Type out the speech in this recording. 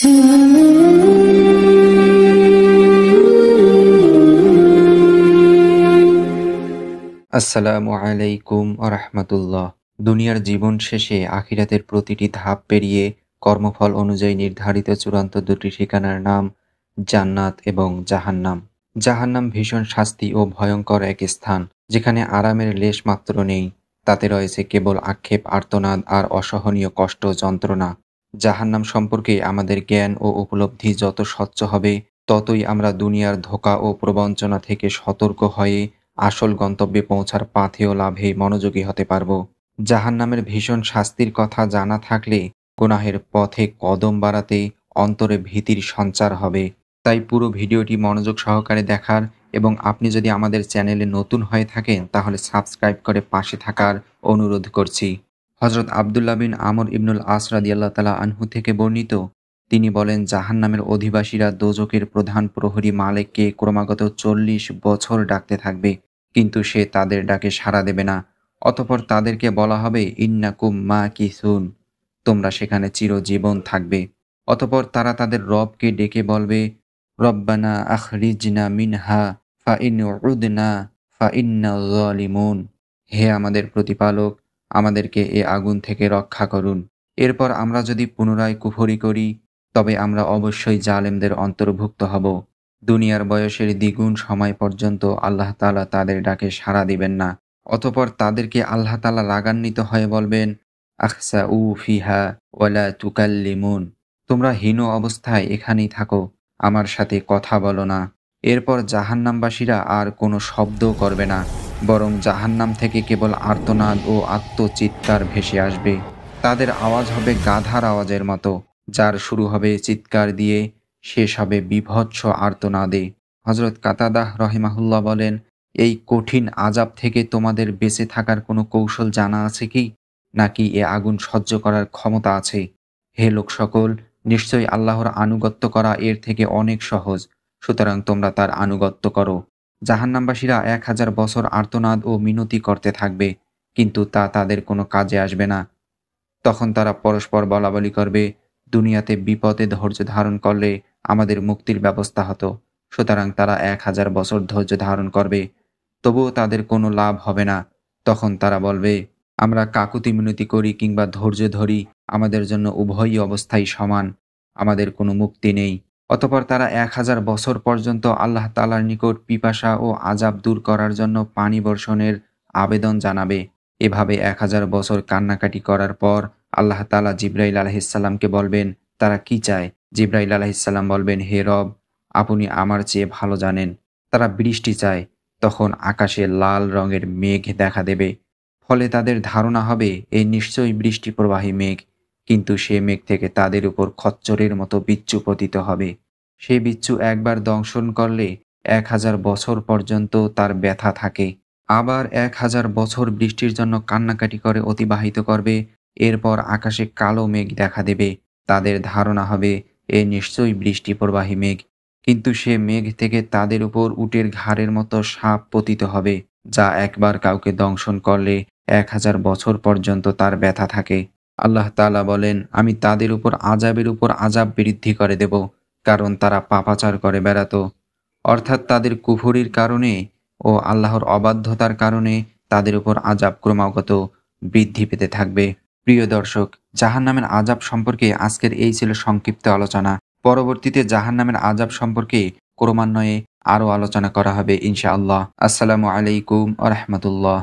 আসসালামু আলাইকুম আরহামাতুল্লাহ। দুনিয়ার জীবন শেষে আখিরাতের প্রতিটি ধাপ পেরিয়ে কর্মফল অনুযায়ী নির্ধারিত চূড়ান্ত দুটি ঠিকানার নাম জান্নাত এবং জাহান্নাম। জাহান্নাম ভীষণ শাস্তি ও ভয়ঙ্কর এক স্থান, যেখানে আরামের লেশ মাত্র নেই। তাতে রয়েছে কেবল আক্ষেপ, আর্তনাদ আর অসহনীয় কষ্ট, যন্ত্রণা। জাহান্নাম সম্পর্কে আমাদের জ্ঞান ও উপলব্ধি যত স্বচ্ছ হবে, ততই আমরা দুনিয়ার ধোঁকা ও প্রবঞ্চনা থেকে সতর্ক হয়ে আসল গন্তব্যে পৌঁছার পাথে ও লাভে মনোযোগী হতে পারব। জাহান্নামের ভীষণ শাস্তির কথা জানা থাকলে গুনাহের পথে কদম বাড়াতে অন্তরে ভীতির সঞ্চার হবে। তাই পুরো ভিডিওটি মনোযোগ সহকারে দেখার এবং আপনি যদি আমাদের চ্যানেলে নতুন হয়ে থাকেন তাহলে সাবস্ক্রাইব করে পাশে থাকার অনুরোধ করছি। হযরত আব্দুল্লাহ বিন আমর ইবনুল আস রাদিয়াল্লাহু তাআলা আনহু থেকে বর্ণিত, তিনি বলেন, জাহান্নামের অধিবাসীরা দোজখের প্রধান প্রহরী মালিককে ক্রমাগত 40 বছর ডাকতে থাকবে, কিন্তু সে তাদের ডাকে সাড়া দেবে না। অতঃপর তাদেরকে বলা হবে, ইন্নাকুম মাকিসুন, তোমরা সেখানে চিরজীবন থাকবে। অতঃপর তারা তাদের রবকে ডেকে বলবে, রব্বানা আখরিজনা মিনহা ফাইন উদনা ফাইন্না যালিমুন, হে আমাদের প্রতিপালক, আমাদেরকে এ আগুন থেকে রক্ষা করুন। এরপর আমরা যদি পুনরায় কুফরি করি তবে আমরা অবশ্যই জালেমদের অন্তর্ভুক্ত হব। দুনিয়ার বয়সের দ্বিগুণ সময় পর্যন্ত আল্লাহ তাআলা তাদের ডাকে সাড়া দিবেন না। অতঃপর তাদেরকে আল্লাহ তাআলা রাগান্বিত হয়ে বলবেন, আখসাউ ফিহা ওয়ালা তুকাল্লিমুন, তোমরা হীন অবস্থায় এখানেই থাকো, আমার সাথে কথা বলো না। এরপর জাহান্নামবাসীরা আর কোনো শব্দও করবে না, বরং জাহান্নাম থেকে কেবল আর্তনাদ ও আত্মচিৎকার ভেসে আসবে। তাদের আওয়াজ হবে গাধার আওয়াজের মতো, যার শুরু হবে চিৎকার দিয়ে, শেষ হবে বীভৎস আর্তনাদে। হযরত কাতাদাহ রাহিমাহুল্লাহ বলেন, এই কঠিন আযাব থেকে তোমাদের বেঁচে থাকার কোনো কৌশল জানা আছে কি? নাকি এ আগুন সহ্য করার ক্ষমতা আছে? হে লোক সকল, নিশ্চয়ই আল্লাহর আনুগত্য করা এর থেকে অনেক সহজ, সুতরাং তোমরা তার আনুগত্য করো। জাহান্নামবাসীরা 1000 বছর আর্তনাদ ও মিনতি করতে থাকবে, কিন্তু তা তাদের কোনো কাজে আসবে না। তখন তারা পরস্পর বলাবলি করবে, দুনিয়াতে বিপদে ধৈর্য ধারণ করলে আমাদের মুক্তির ব্যবস্থা হতো। সুতরাং তারা 1000 বছর ধৈর্য ধারণ করবে, তবুও তাদের কোনো লাভ হবে না। তখন তারা বলবে, আমরা কাকুতি মিনতি করি কিংবা ধৈর্য ধরি, আমাদের জন্য উভয়ই অবস্থাই সমান, আমাদের কোনো মুক্তি নেই। অতঃপর তারা 1000 বছর পর্যন্ত আল্লাহ তাআলার নিকট পিপাসা ও আযাব দূর করার জন্য পানি বর্ষণের আবেদন জানাবে। এভাবে 1000 বছর কান্নাকাটি করার পর আল্লাহ তাআলা জিবরাইল আলাইহিসসালামকে বলবেন, তারা কি চায়? জিবরাইল আলাইহিসসালাম বলবেন, হে রব, আপনি আমার চেয়ে ভালো জানেন। তারা বৃষ্টি চায়। তখন আকাশে লাল রঙের মেঘ দেখা দেবে। ফলে তাদের ধারণা হবে, এই নিশ্চয়ই বৃষ্টিপ্রবাহী মেঘ। কিন্তু সে মেঘ থেকে তাদের উপর খচ্চরের মতো বিচ্ছু পতিত হবে। সে বিচ্ছু একবার দংশন করলে 1000 বছর পর্যন্ত তার ব্যথা থাকে। আবার 1000 বছর বৃষ্টির জন্য কান্নাকাটি করে অতিবাহিত করবে। এরপর আকাশে কালো মেঘ দেখা দেবে। তাদের ধারণা হবে, এ নিশ্চয়ই বৃষ্টিপ্রবাহী মেঘ। কিন্তু সে মেঘ থেকে তাদের উপর উটের ঘাড়ের মতো সাপ পতিত হবে, যা একবার কাউকে দংশন করলে 1000 বছর পর্যন্ত তার ব্যথা থাকে। আল্লাহ তাআলা বলেন, আমি তাদের উপর আযাবের উপর আযাব বৃদ্ধি করে দেব, কারণ তারা পাপাচার করে বেড়াত। অর্থাৎ তাদের কুফরির কারণে ও আল্লাহর অবাধ্যতার কারণে তাদের উপর আযাব ক্রমাগত বৃদ্ধি পেতে থাকবে। প্রিয় দর্শক, জাহান্নামের আযাব সম্পর্কে আজকের এই ছিল সংক্ষিপ্ত আলোচনা। পরবর্তীতে জাহান্নামের আযাব সম্পর্কে ক্রমান্বয়ে আরও আলোচনা করা হবে ইনশাআল্লাহ। আসসালামু আলাইকুম ওয়া রাহমাতুল্লাহ।